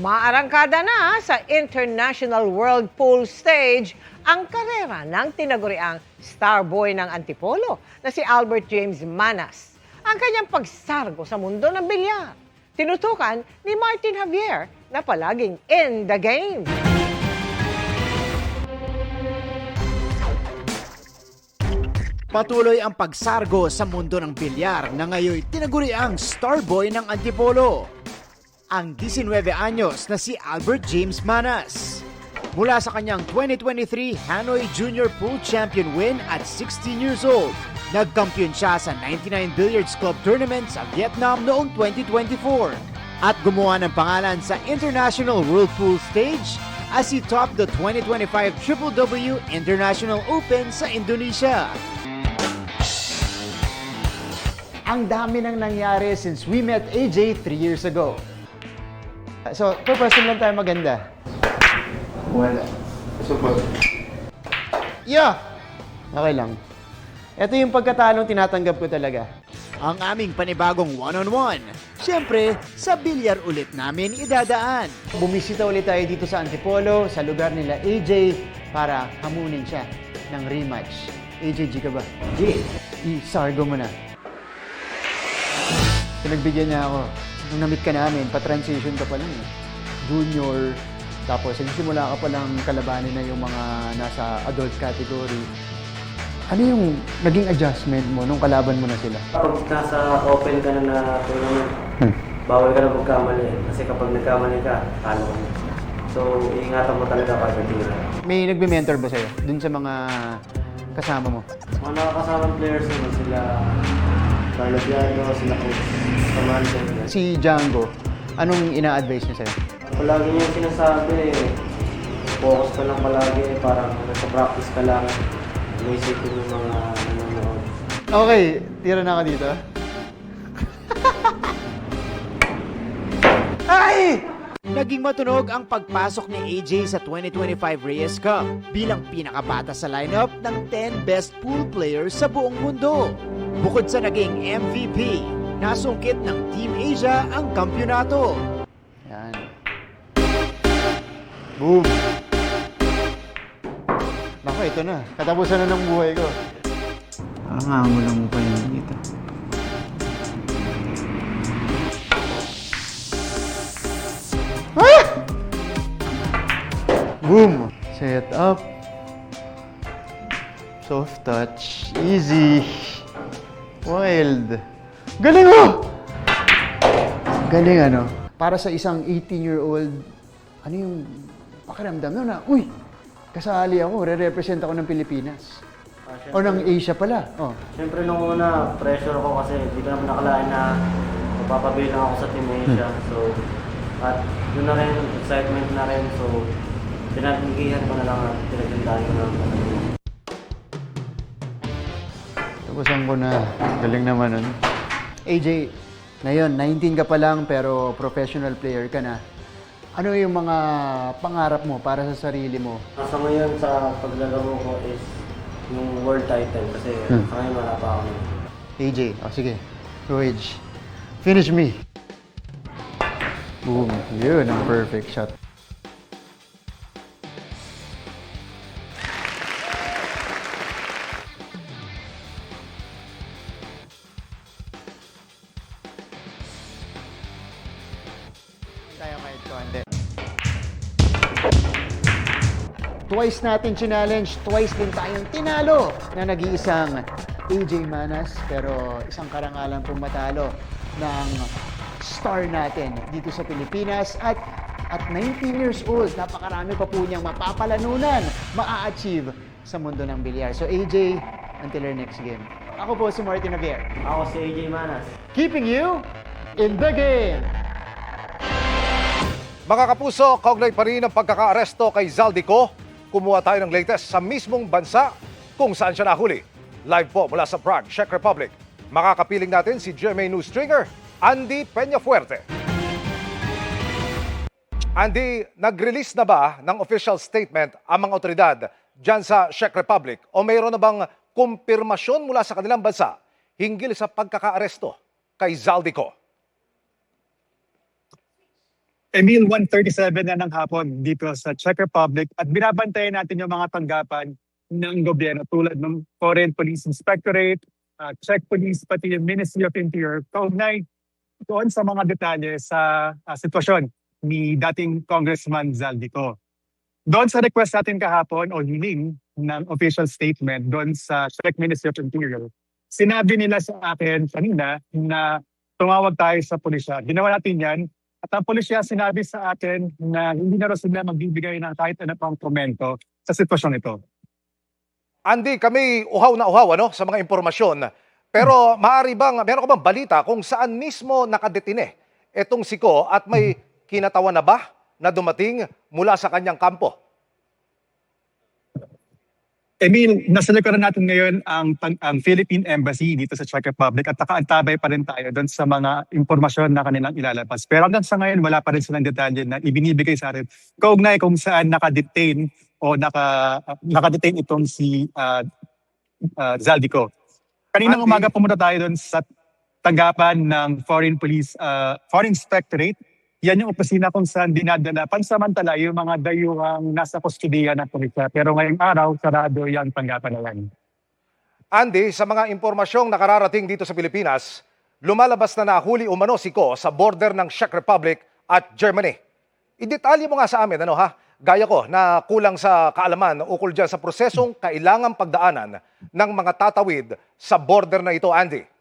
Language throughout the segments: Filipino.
Umaarangkada na sa International World Pool Stage ang karera ng tinaguriang starboy ng Antipolo na si Albert James Manas. Ang kanyang pagsargo sa mundo ng bilyar. Tinutukan ni Martin Javier na palaging in the game. Patuloy ang pagsargo sa mundo ng bilyar na ngayon tinaguriang starboy ng Antipolo. Ang 19 anyos na si Albert James Manas. Mula sa kanyang 2023 Hanoi Junior Pool Champion win at 16 years old, nagkampiyon siya sa 99 Billiards Club Tournament sa Vietnam noong 2024 at gumawa ng pangalan sa International World Pool Stage as he topped the 2025 WW International Open sa Indonesia. Ang dami nang nangyari since we met AJ 3 years ago. So, per person lang tayo maganda. Wala. Support. Yeah! Okay lang. Ito yung pagkatalong tinatanggap ko talaga. Ang aming panibagong one-on-one. Siyempre, sa bilyar ulit namin idadaan. Bumisita ulit tayo dito sa Antipolo, sa lugar nila AJ, para hamunin siya ng rematch. AJ, G ka ba? G. I-sargo mo na. Pinagbigyan niya ako. Nung na-meet ka namin, pa-transition ka pa lang eh. Junior, tapos nagsimula ka pa lang kalabanin na yung mga nasa adult category. Ano yung naging adjustment mo nung kalaban mo na sila? Kapag nasa open ka na tournament, bawal ka na magkamali. Kasi kapag nagkamali ka, talo ka na. So, iingatan mo talaga para tira. May nagbe-mentor ba sa'yo dun sa mga kasama mo? Mga nakakasamang players naman sila, Carlo Diano, sila Coach Samantha. Si Django, anong ina-advise niya sa'yo? Palagi niya sinasabi, focus ka lang palagi, parang nasa-practice ka lang. Inisipin yung mga nanonood. Okay, tira na ka dito. Ay! Naging matunog ang pagpasok ni AJ sa 2025 Reyes Cup bilang pinakabata sa lineup ng 10 best pool players sa buong mundo. Bukod sa naging MVP, nasungkit ng Team Asia ang kampyonato. Yan. Boom! Naku, ito na. Katapusan na ng buhay ko. Parang mo lang mo pa yun dito. Ah! Boom! Set up. Soft touch. Easy. Wild. Galing mo! Galing ano? Para sa isang 18-year-old, ano yung pakiramdam no na, uy, kasali ako, re-represent ako ng Pilipinas. O ng Asia pala. Oh. Siyempre nung una, pressure ko kasi hindi ko naman nakalain na mapapabilang ako sa Team Asia. So, at yun na rin, excitement na rin. So, pinagnigihan ko na lang at pinagandaan ko na lang. Tapusan ko na. Galing naman nun. AJ, ngayon, 19 ka pa lang pero professional player ka na. Ano yung mga pangarap mo para sa sarili mo? Nasa ngayon sa paglalaro ko is yung world title kasi sa ngayon wala pa ako. AJ, sige. Go Age. Finish me. Boom. Yun, ang perfect shot. Tayo kahit konti. Twice natin challenge, twice din tayong tinalo na nag-iisang AJ Manas, pero isang karangalan pong matalo ng star natin dito sa Pilipinas at 19 years old, napakarami pa po niyang mapapalanunan, maa-achieve sa mundo ng bilyar. So AJ, until our next game. Ako po si Martin Javier. Ako si AJ Manas. Keeping you in the game! Mga kapuso, kaugnay pa rin ang pagkakaaresto kay Zaldico. Kumuha tayo ng latest sa mismong bansa kung saan siya nahuli. Live po mula sa Prague, Czech Republic. Makakapiling natin si GMA News Stringer, Andy Peñafuerte. Andy, nag-release na ba ng official statement ang mga otoridad dyan sa Czech Republic o mayroon na bang kumpirmasyon mula sa kanilang bansa hinggil sa pagkakaaresto kay Zaldico? Emil, 1:37 na ng hapon dito sa Czech Republic at binabantayan natin yung mga tanggapan ng gobyerno tulad ng Foreign Police Inspectorate, Czech Police, pati yung Ministry of Interior, kaugnay doon sa mga detalye sa sitwasyon ni dating Congressman Zaldico. Doon sa request natin kahapon o hiling ng official statement doon sa Czech Ministry of Interior, sinabi nila sa akin kanina na tumawag tayo sa pulisya. Ginawa natin yan. At ang pulisya sinabi sa atin na hindi na raw sila magbibigay ng kahit ano pang komento sa sitwasyon ito. Andy, kami uhaw na uhaw sa mga impormasyon. Pero meron ka bang balita kung saan mismo nakadetine itong si Ko at may kinatawan na ba na dumating mula sa kanyang kampo? Emil, nasa likuran natin ngayon ang Philippine Embassy dito sa Czech Republic at nakaantabay pa rin tayo doon sa mga impormasyon na kanilang ilalabas. Pero hanggang sa ngayon, wala pa rin silang detalye na ibinibigay sa atin kaugnay kung saan nakadetain o nakadetain itong si Zaldico. Kaninang umaga pumunta tayo doon sa tanggapan ng Foreign Inspectorate. Yan yung opisina kung saan dinadala pansamantala yung mga dayuhang nasa kustudiya ng pulisya. Pero ngayong araw, sarado yung tanggapan na yan. Andy, sa mga impormasyong nakararating dito sa Pilipinas, lumalabas na nahuli umano si Ko sa border ng Czech Republic at Germany. Idetalye mo nga sa amin, gaya ko na kulang sa kaalaman ukol dyan sa prosesong kailangang pagdaanan ng mga tatawid sa border na ito, Andy.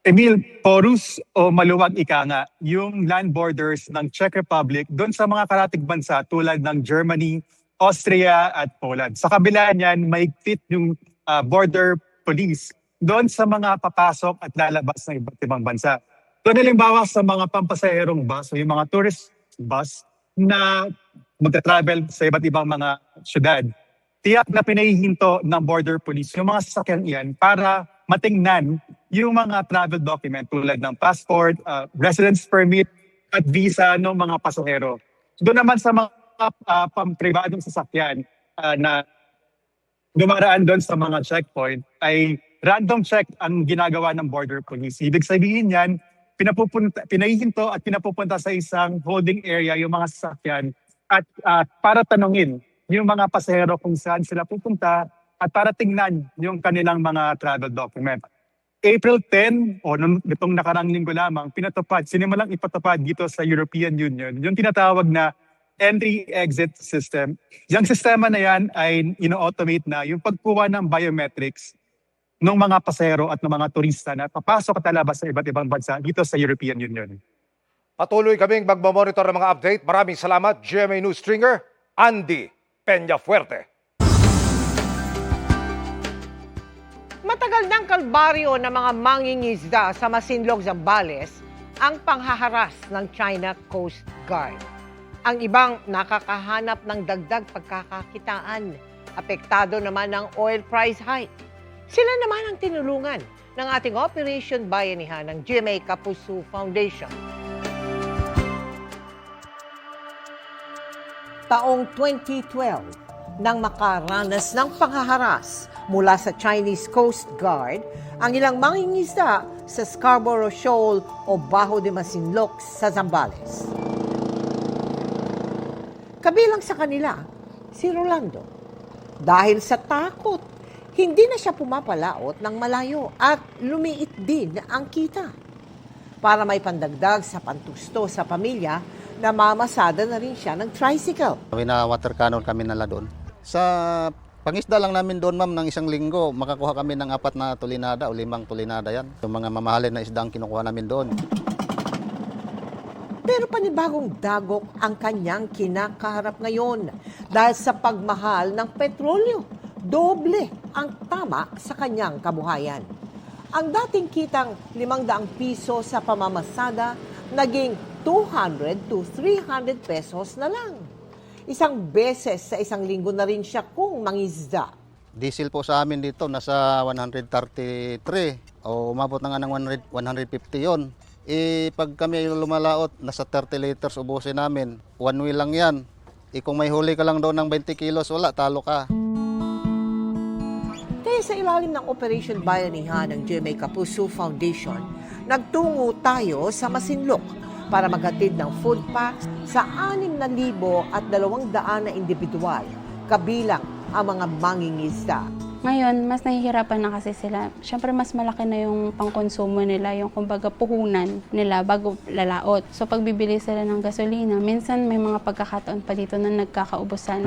Emil, porous o maluwag ika nga, yung land borders ng Czech Republic doon sa mga karatig bansa tulad ng Germany, Austria at Poland. Sa kabila niyan, maigpit yung border police doon sa mga papasok at lalabas ng iba't ibang bansa. Doon halimbawa sa mga pampasaherong bus o yung mga tourist bus na magta-travel sa iba't ibang mga syudad. Tiyak na pinahihinto ng border police yung mga sasakyan iyan para matingnan yung mga travel document tulad ng passport, residence permit at visa ng mga pasahero. Doon naman sa mga pribadong sasakyan na dumaraan doon sa mga checkpoint ay random check ang ginagawa ng border police. Ibig sabihin yan, pinahihinto at pinapupunta sa isang holding area yung mga sasakyan at para tanungin yung mga pasahero kung saan sila pupunta at para tingnan yung kanilang mga travel document. April 10 o nitong nakarang linggo lamang, sinimulang ipatupad dito sa European Union yung tinatawag na entry-exit system. Yung sistema na yan ay ino-automate na yung pagkuha ng biometrics ng mga pasahero at ng mga turista na papasok at lalabas sa iba't ibang bansa dito sa European Union. Patuloy kaming magmamonitor ng mga update. Maraming salamat, GMA News Stringer, Andy Peñafuerte. Matagal ng kalbaryo ng mga mangingisda sa Masinloc, Zambales ang panghaharas ng China Coast Guard. Ang ibang nakakahanap ng dagdag pagkakakitaan. Apektado naman ng oil price hike. Sila naman ang tinulungan ng ating Operation Bayanihan ng GMA Kapuso Foundation. Taong 2012, nang makaranas ng panghaharas mula sa Chinese Coast Guard ang ilang mangingisda sa Scarborough Shoal o Bajo de Masinloc sa Zambales. Kabilang sa kanila, si Rolando. Dahil sa takot, hindi na siya pumapalaot ng malayo at lumiit din ang kita. Para may pandagdag sa pantusto sa pamilya, namamasada na rin siya ng tricycle. Water cannon kami nala doon. Sa pangisda lang namin doon, ma'am, ng isang linggo, makakuha kami ng 4 na tulinada o 5 tulinada yan. Yung mga mamahalin na isda ang kinukuha namin doon. Pero panibagong dagok ang kanyang kinakaharap ngayon dahil sa pagmahal ng petrolyo. Doble ang tama sa kanyang kabuhayan. Ang dating kitang 500 piso sa pamamasada, naging 200 to 300 pesos na lang. Isang beses sa isang linggo na rin siya kung mangisda. Diesel po sa amin dito, nasa 133 o umabot na nga ng 150 yon. Pag kami lumalaot, nasa 30 liters ubusin namin. One wheel lang yan. Kung may huli ka lang doon ng 20 kilos, wala, talo ka. Kaya sa ilalim ng Operation Bayanihan ng GMA Kapuso Foundation, nagtungo tayo sa Masinloc para maghatid ng food packs sa 6,200 na individual, kabilang ang mga mangingisda. Ngayon, mas nahihirapan na kasi sila. Siyempre, mas malaki na yung pangkonsumo nila, yung kumbaga puhunan nila bago lalaot. So, pag bibili sila ng gasolina, minsan may mga pagkakataon pa dito na nagkakaubusan.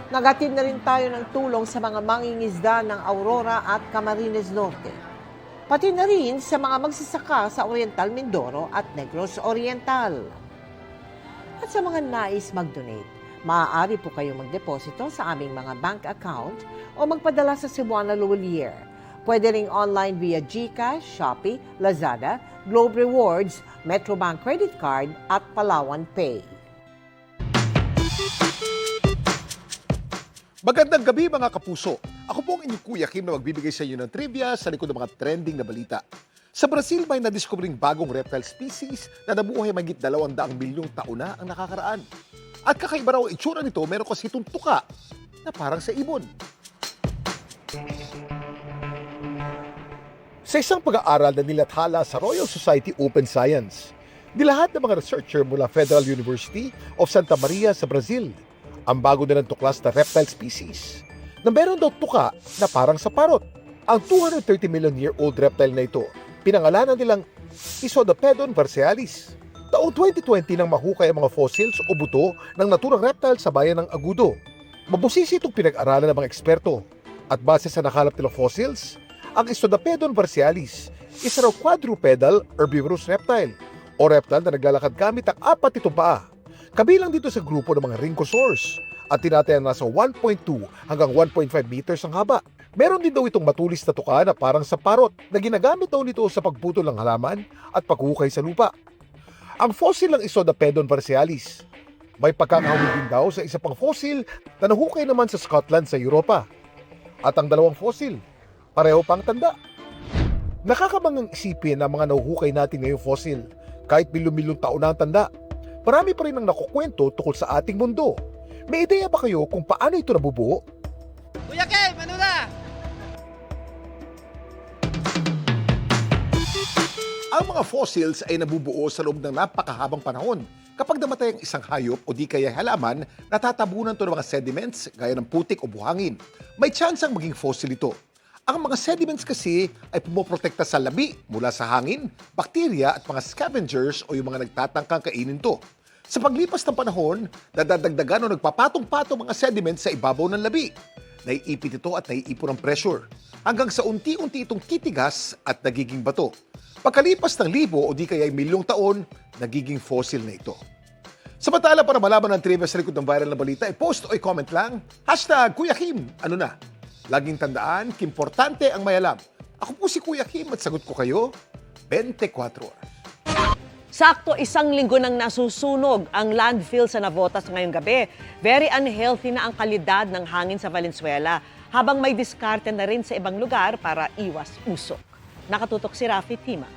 Naghatid na rin tayo ng tulong sa mga mangingisda ng Aurora at Camarines Norte. Pati na rin sa mga magsasaka sa Oriental Mindoro at Negros Oriental. At sa mga nais mag-donate, maaari po kayong magdeposito sa aming mga bank account o magpadala sa Cebuana Luwalier. Pwede ring online via GCash, Shopee, Lazada, Globe Rewards, Metrobank Credit Card at Palawan Pay. Magandang gabi mga kapuso. Ako po ang inyong Kuya Kim na magbibigay sa inyo ng trivia sa likod ng mga trending na balita. Sa Brazil may nadiskubring bagong reptile species na nabuhay mahigit 200 milyong taon na ang nakakaraan. At kakaiba raw ang itsura nito, meron kasi itong tuka na parang sa ibon. Sa isang pag-aaral na nilathala sa Royal Society Open Science, nilahat ng mga researcher mula Federal University of Santa Maria sa Brazil ang bago nilang tuklas na reptile species na meron daw tuka na parang sa parot. Ang 230 million year old reptile na ito, pinangalanan nilang Isodapedon parcialis. Taong 2020 nang mahukay ang mga fossils o buto ng naturang reptile sa bayan ng Agudo. Mabusisi itong pinag-aralan ng mga eksperto at base sa nakalap nilang fossils, ang Isodapedon parcialis isa raw quadrupedal herbivorous reptile o reptile na naglalakad gamit ang 4 nitong paa. Kabilang dito sa grupo ng mga rhynchosaurs at tinatayang nasa 1.2 hanggang 1.5 meters ang haba. Meron din daw itong matulis na tuka na parang sa parot na ginagamit daw nito sa pagputol ng halaman at paghukay sa lupa. Ang fossil ng Isodapedon parcialis may pagkakahawig din daw sa isa pang fossil na nahukay naman sa Scotland sa Europa. At ang dalawang fossil, pareho pang tanda. Nakakabangang isipin ang mga nahuhukay natin ngayong fossil kahit milyong-milyong taon na ang tanda. Marami pa rin ang nakukwento tungkol sa ating mundo. May ideya ba kayo kung paano ito nabubuo? Kuya Kim, ano na? Ang mga fossils ay nabubuo sa loob ng napakahabang panahon. Kapag namatay ang isang hayop o di kaya halaman, natatabunan ito ng mga sediments gaya ng putik o buhangin. May tsansang maging fossil ito. Ang mga sediments kasi ay pumoprotekta sa labi mula sa hangin, bakterya at mga scavengers o yung mga nagtatangkang kainin to. Sa paglipas ng panahon, nadadagdagan o nagpapatong-patong mga sediments sa ibabaw ng labi. Naiipit ito at naiipon ang pressure hanggang sa unti-unti itong titigas at nagiging bato. Pagkalipas ng libo o di kaya milyong taon, nagiging fossil na ito. Samantala para malaman ang trivia sa likod ng viral na balita, post o comment lang, #Kuya Kim, ano na? Laging tandaan, importante ang may alam. Ako po si Kuya Kim at sagot ko kayo 24 oras. Sakto 1 linggo nang nasusunog ang landfill sa Navotas ngayong gabi. Very unhealthy na ang kalidad ng hangin sa Valenzuela habang may diskarte na rin sa ibang lugar para iwas usok. Nakatutok si Rafi Tima.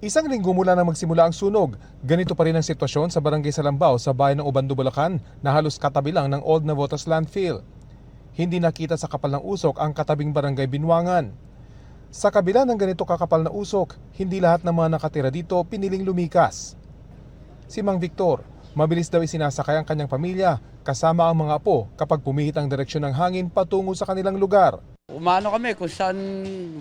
1 linggo mula na magsimula ang sunog, ganito pa rin ang sitwasyon sa Barangay Salambao sa bayan ng Obando, Bulacan na halos katabi lang ng Old Navotas landfill. Hindi nakita sa kapal ng usok ang katabing Barangay Binwangan. Sa kabila ng ganito kakapal na usok, hindi lahat ng mga nakatira dito piniling lumikas. Si Mang Victor, mabilis daw isinasakay ang kanyang pamilya kasama ang mga apo kapag pumihit ang direksyon ng hangin patungo sa kanilang lugar. Umano kami kung saan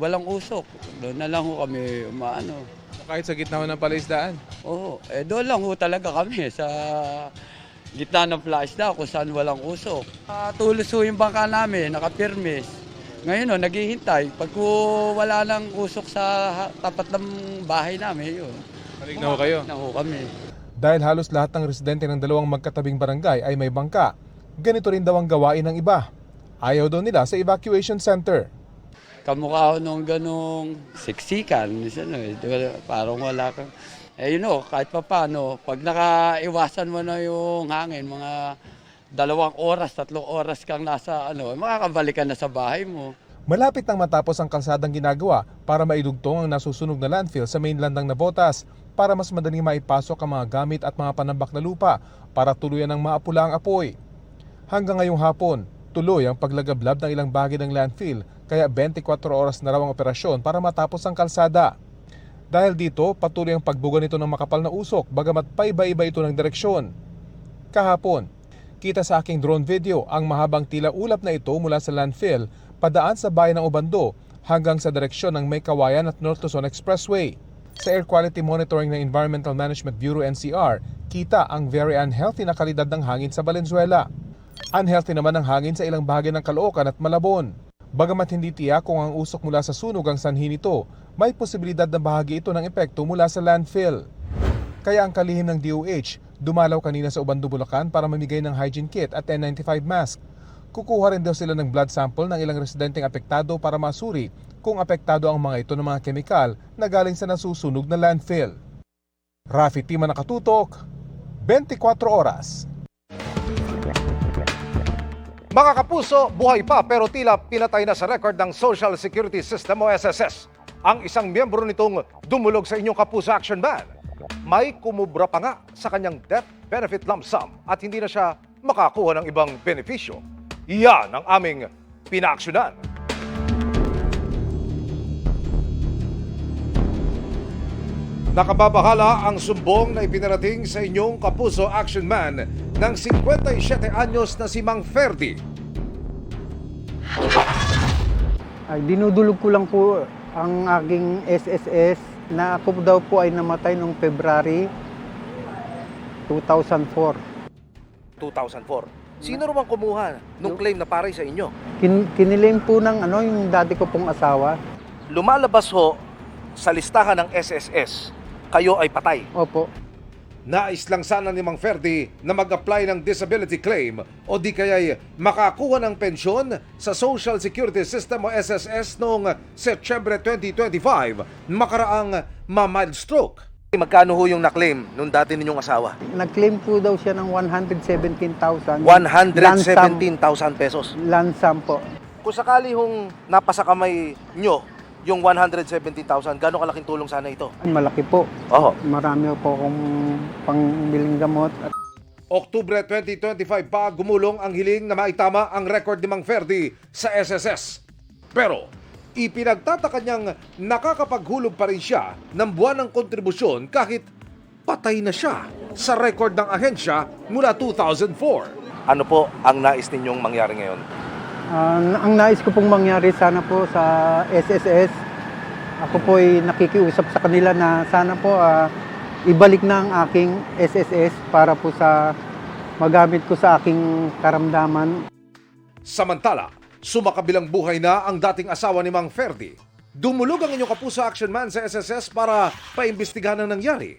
walang usok. Doon na lang ho kami umano. Kahit sa gitna ng palaisdaan? Oo, doon lang ho talaga kami sa gitna ng palaisdaan kung saan walang usok. Tulos ho yung bangka namin, nakapirmis. Ngayon naghihintay. Pag wala nang usok sa tapat ng bahay namin, yun. Malignaw kayo? Malignaw kami. Dahil halos lahat ng residente ng dalawang magkatabing barangay ay may bangka, ganito rin daw ang gawain ng iba. Ayaw daw nila sa evacuation center. Kamukha ho nung ganong siksikan. Parang wala kang... kahit pa paano, pag nakaiwasan mo na yung hangin, mga 2 oras, 3 oras kang nasa, makakabalik ka na sa bahay mo. Malapit nang matapos ang kalsadang ginagawa para maidugtong ang nasusunog na landfill sa mainland ng Navotas para mas madaling maipasok ang mga gamit at mga panambak na lupa para tuluyan ng maapula ang apoy. Hanggang ngayong hapon, Tuloy ang paglagablab ng ilang bahagi ng landfill kaya 24 oras na raw ang operasyon para matapos ang kalsada. Dahil dito, patuloy ang pagbuga nito ng makapal na usok bagamat paiba-iba ito ng direksyon. Kahapon, kita sa aking drone video ang mahabang tila ulap na ito mula sa landfill padaan sa bayan ng Obando hanggang sa direksyon ng May Kawayan at North Luzon Expressway. Sa Air Quality Monitoring ng Environmental Management Bureau NCR, kita ang very unhealthy na kalidad ng hangin sa Valenzuela. Unhealthy naman ang hangin sa ilang bahagi ng Caloocan at Malabon. Bagamat hindi tiyak kung ang usok mula sa sunog ang sanhi nito, may posibilidad na bahagi ito ng epekto mula sa landfill. Kaya ang kalihim ng DOH, dumalaw kanina sa Obando, Bulacan para mamigay ng hygiene kit at N95 mask. Kukuha rin daw sila ng blood sample ng ilang residenteng apektado para masuri kung apektado ang mga ito ng mga kemikal na galing sa nasusunog na landfill. Rafi Tima, nakatutok, 24 oras. Mga kapuso, buhay pa pero tila pinatay na sa record ng Social Security System o SSS. Ang isang miyembro nitong dumulog sa inyong Kapuso Action Man. May kumubra pa nga sa kanyang death benefit lump sum at hindi na siya makakuha ng ibang benepisyo. Iyan ang aming pinaaksyonan. Nakababahala ang sumbong na ipinarating sa inyong Kapuso Action Man ng 57 anyos na si Mang Ferdi. Ay, dinudulog ko lang po ang aking SSS na ako daw po ay namatay noong February 2004. 2004. Sino naman kumuha nung claim na pare sa inyo? Kinilim po ng yung dati ko pong asawa. Lumalabas ho sa listahan ng SSS, kayo ay patay. Opo. Nais lang sana ni Mang Ferdi na mag-apply ng disability claim o di kaya'y makakuha ng pensyon sa Social Security System o SSS noong Setyembre 2025 makaraang ma-mild stroke. Magkano ho yung na-claim nung dati ninyong asawa? Nag-claim po daw siya ng 117,000. 117,000 pesos. Lansam po. Kung sakali hong napasa kamay nyo yung 117,000, gano'ng kalaking tulong sana ito? Malaki po. Oo. Marami po akong pangbiling gamot. Oktubre 2025 pa gumulong ang hiling na maitama ang record ni Mang Ferdi sa SSS. Pero ipinagtataka niyang nakakapaghulog pa rin siya ng buwan ng kontribusyon kahit patay na siya sa record ng ahensya mula 2004. Ano po ang nais ninyong mangyari ngayon? Ang nais ko pong mangyari sana po sa SSS, ako po ay nakikiusap sa kanila na sana po ibalik na ang aking SSS para po sa magamit ko sa aking karamdaman. Samantala, sumakabilang buhay na ang dating asawa ni Mang Ferdi. Dumulog ang inyong Kapuso Action Man sa SSS para paimbestigahan ang nangyari.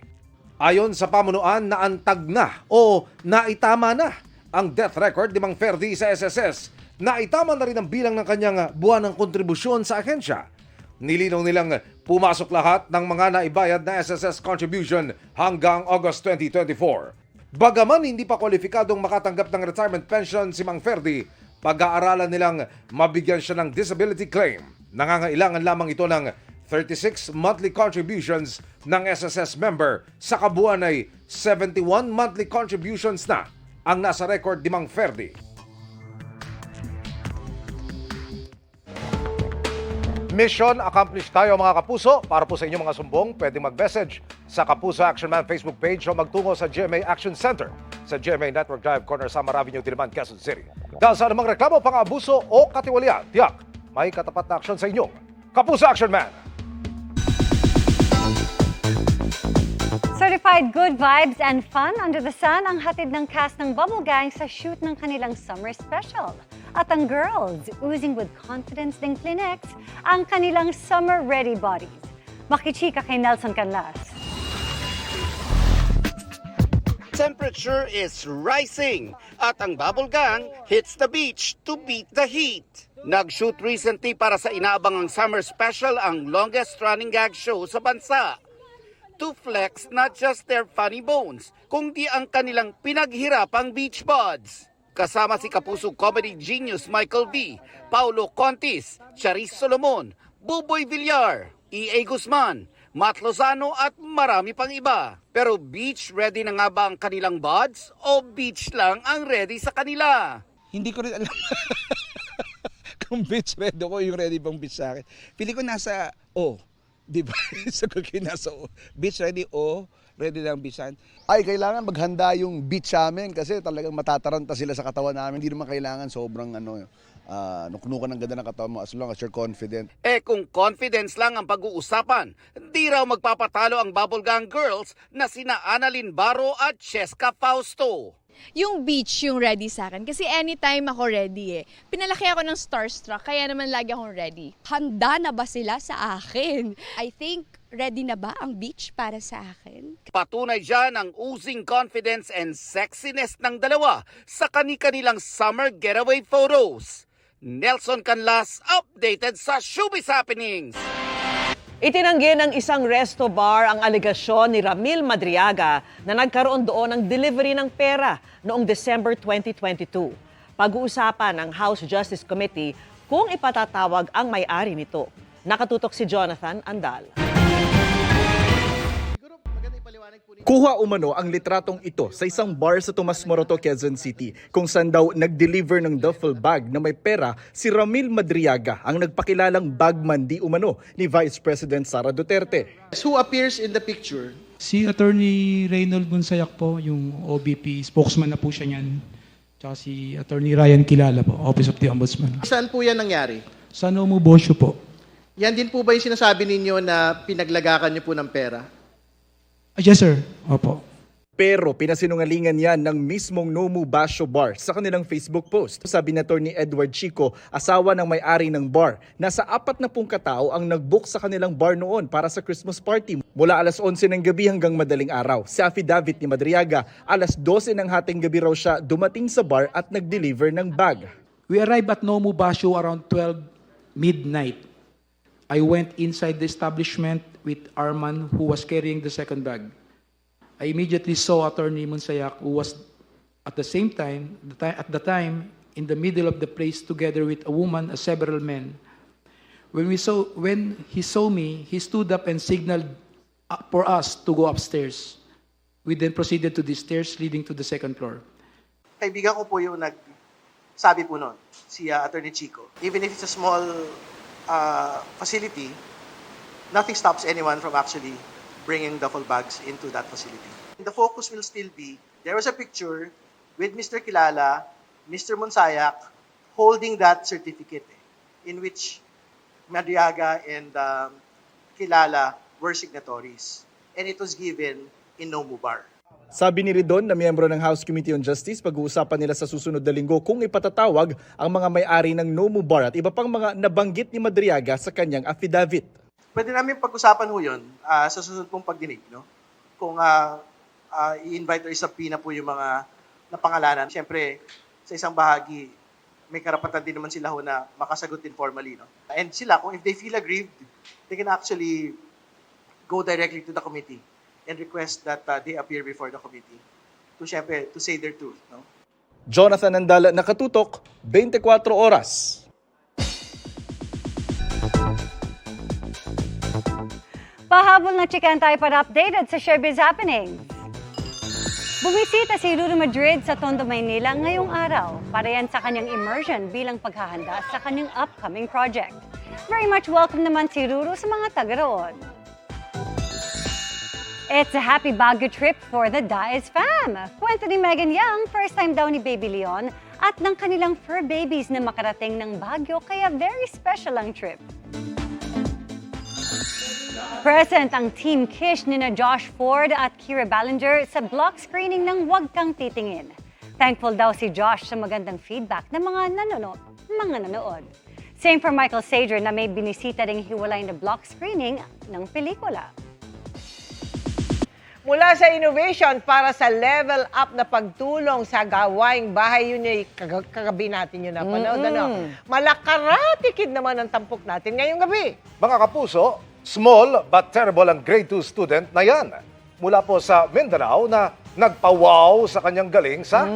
Ayon sa pamunuan, naantag na o naitama na ang death record ni Mang Ferdi sa SSS. Naitama na rin ang bilang ng kanyang buwan ng kontribusyon sa ahensya. Nilinaw nilang pumasok lahat ng mga naibayad na SSS contribution hanggang August 2024. Bagaman hindi pa kwalipikadong makatanggap ng retirement pension si Mang Ferdi, pag-aaralan nilang mabigyan siya ng disability claim. Nangangailangan lamang ito ng 36 monthly contributions ng SSS member. Sa kabuuan ay 71 monthly contributions na ang nasa record ni Mang Ferdi. Mission accomplished tayo mga kapuso. Para po sa inyong mga sumbong, pwedeng mag-message sa Kapuso Action Man Facebook page o magtungo sa GMA Action Center sa GMA Network Drive, Corner Samar Avenue, Diliman, Quezon City. Dahil sa anumang reklamo, pang-abuso o katiwalian, tiyak, may katapat na aksyon sa inyong Kapuso Action Man. Certified good vibes and fun under the sun ang hatid ng cast ng Bubble Gang sa shoot ng kanilang summer special. At ang girls, oozing with confidence din Kleenex, ang kanilang summer-ready bodies. Makichika kay Nelson Canlas. Temperature is rising at ang Bubble Gang hits the beach to beat the heat. Nag-shoot recently para sa inaabangang summer special ang longest-running gag show sa bansa. To flex not just their funny bones, kundi ang kanilang pinaghirapang beach buds. Kasama si Kapuso comedy genius Michael V, Paulo Contis, Charis Solomon, Buboy Villar, E.A. Guzman, Matt Lozano at marami pang iba. Pero beach ready na nga ba ang kanilang buds o beach lang ang ready sa kanila? Hindi ko rin alam kung beach ready ko yung ready bang beach sa akin. Pili ko nasa O. Di ba? Sagot ko nasa O. Beach ready O. Ready lang beachan. Ay, kailangan maghanda yung beach sa amin kasi talagang matataranta sila sa katawan namin. Hindi naman kailangan sobrang nuknukan ng ganda ng katawan mo as long as you're confident. Kung confidence lang ang pag-uusapan, di raw magpapatalo ang Bubblegang girls na sina Annalyn Baro at Cheska Fausto. Yung beach yung ready sa akin. Kasi anytime ako ready eh. Pinalaki ako ng starstruck, kaya naman lagi akong ready. Handa na ba sila sa akin? I think, ready na ba ang beach para sa akin? Patunay dyan ang oozing confidence and sexiness ng dalawa sa kani-kanilang summer getaway photos. Nelson Canlas, updated sa Showbiz Happenings. Itinanggi ng isang resto bar ang alegasyon ni Ramil Madriaga na nagkaroon doon ng delivery ng pera noong December 2022. Pag-uusapan ng House Justice Committee kung ipatatawag ang may-ari nito. Nakatutok si Jonathan Andal. Kuha umano ang litratong ito sa isang bar sa Tomas Morato, Quezon City, kung saan daw nag-deliver ng duffel bag na may pera si Ramil Madriaga, ang nagpakilalang bagman di umano ni Vice President Sara Duterte. Who appears in the picture? Si Attorney Reynold Gonzayak po, yung OBP, spokesman na po siya niyan. Tsaka si Attorney Ryan Kilala po, Office of the Ombudsman. Saan po yan nangyari? Sa Nomo Bosio po. Yan din po ba yung sinasabi ninyo na pinaglagakan niyo po ng pera? Yes sir, opo. Pero pinasinungalingan yan ng mismong Nomu Basho Bar sa kanilang Facebook post. Sabi na ni Edward Chico, asawa ng may-ari ng bar, nasa 40 katao ang nag-book sa kanilang bar noon para sa Christmas party. Mula alas 11 ng gabi hanggang madaling araw. Sa affidavit ni Madriaga, alas 12 ng hating gabi raw siya dumating sa bar at nag-deliver ng bag. We arrived at Nomu Basio around 12 midnight. I went inside the establishment with Arman, who was carrying the second bag. I immediately saw Attorney Monsayak, who was at the same time, at the time, in the middle of the place together with a woman and several men. When he saw me, he stood up and signaled for us to go upstairs. We then proceeded to the stairs leading to the second floor. Kaibigan ko po yung nagsabi po nun, si Attorney Chico. Even if it's a small facility, nothing stops anyone from actually bringing duffel bags into that facility. The focus will still be, there was a picture with Mr. Kilala, Mr. Monsayak, holding that certificate in which Madriaga and Kilala were signatories. And it was given in Nomu Bar. Sabi ni Ridon na miyembro ng House Committee on Justice, pag-uusapan nila sa susunod na linggo kung ipatatawag ang mga may-ari ng Nomu Bar at iba pang mga nabanggit ni Madriaga sa kanyang affidavit. Pwede namin pag-usapan ho yun sa susunod pong pagdinig. No? Kung i-invite or isapina po yung mga napangalanan. Siyempre, sa isang bahagi, may karapatan din naman sila ho na makasagot informally. No? And sila, kung if they feel aggrieved, they can actually go directly to the committee and request that they appear before the committee to, syempre, to say their truth. No? Jonathan Andala, Nakatutok, 24 Oras. Pahabol ng chikan tayo para updated sa Showbiz Happenings. Bumisita si Ruru Madrid sa Tondo, Maynila ngayong araw para yan sa kanyang immersion bilang paghahanda sa kanyang upcoming project. Very much welcome naman si Ruru sa mga taga roon. It's a happy Baguio trip for the Diaz fam. Kwento ni Megan Young, first time daw ni Baby Leon at ng kanilang fur babies na makarating ng Baguio, kaya very special ang trip. Present ang Team Kish nina Josh Ford at Kira Ballinger sa block screening ng Huwag Kang Titingin. Thankful daw si Josh sa magandang feedback ng mga nanonood. Same for Michael Sager na may binisita ring hiwalay na block screening ng pelikula. Mula sa innovation para sa level up na pagtulong sa gawaing bahay, yun yung kagabi natin yun napanood. Malakaratikid naman ang tampok natin ngayong gabi. Mga kapuso, small but terrible ang grade 2 student na yan. Mula po sa Mindanao na nagpa-wow sa kanyang galing sa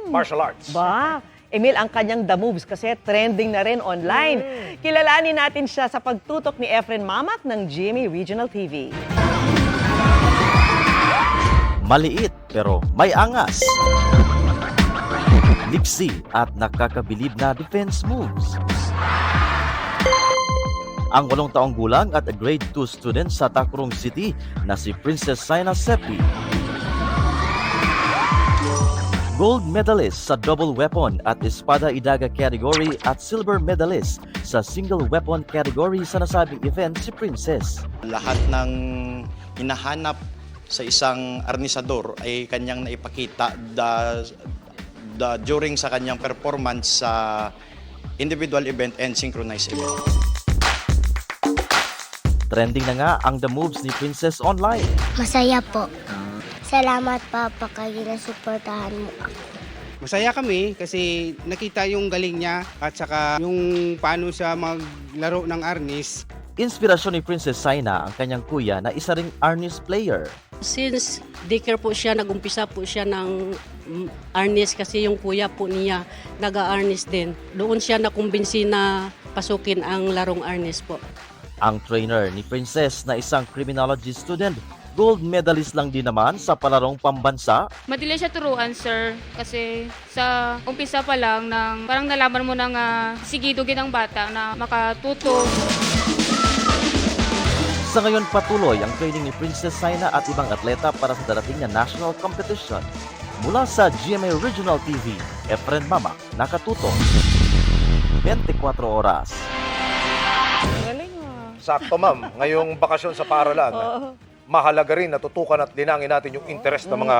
martial arts. Ba, Emil, ang kanyang The Moves kasi trending na rin online. Kilalanin natin siya sa pagtutok ni Efren Mamak ng GMA Regional TV. Maliit pero may angas. lipsy at nakakabilib na defense moves. Ang 8 taong gulang at grade 2 student sa Tacloban City na si Princess Saina Seppi. Gold medalist sa double weapon at espada idaga category at silver medalist sa single weapon category sa nasabing event si Princess. Lahat ng hinahanap sa isang arnisador ay kanyang naipakita during sa kanyang performance sa individual event and synchronized event. Trending na nga ang the moves ni Princess online. Masaya po. Salamat Papa kayo na suportahan mo ako. Masaya kami kasi nakita yung galing niya at saka yung paano siya maglaro ng arnis. Inspirasyon ni Princess Saina ang kanyang kuya na isa ring arnis player. Since daycare po siya, nag-umpisa po siya ng arnis kasi yung kuya po niya nag-arnis din. Doon siya nakumbinsi na pasukin ang larong arnis po. Ang trainer ni Princess na isang criminology student, gold medalist lang din naman sa palarong pambansa. Madali siya turuan, sir, kasi sa umpisa pa lang parang nalaman mo nang sigidugin ang bata na makatuto. Sa ngayon patuloy ang training ni Princess Saina at ibang atleta para sa darating na national competition. Mula sa GMA Regional TV, Efren Mama, nakatutok. 24 oras. Sakto ma'am, ngayong bakasyon sa paaralan, mahalaga rin natutukan at linangin natin yung interest ng mga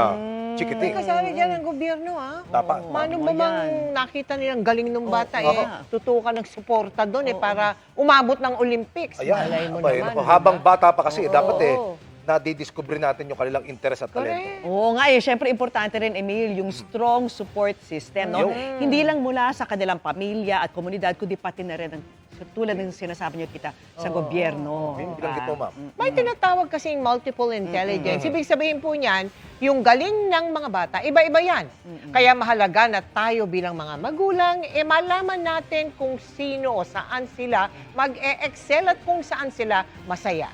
chikiting. Kasali dyan ang gobyerno, ha? Dapat. Mano ba mang nakita nilang galing ng bata, tutukan ng suporta doon para umabot ng Olympics. Malay mo naman. Habang bata pa kasi, dapat nadidiscover natin yung kanilang interest at talento. Oo nga syempre importante rin, Emil, yung strong support system. No? Hindi lang mula sa kanilang pamilya at komunidad, kundi pati na rin tulad ng sinasabi niyo kita sa gobyerno. May tinatawag kasing multiple intelligence. Ibig sabihin po niyan, yung galing ng mga bata, iba-iba yan. Kaya mahalaga na tayo bilang mga magulang, malaman natin kung sino o saan sila mag-e-excel at kung saan sila masaya.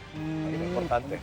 Importante.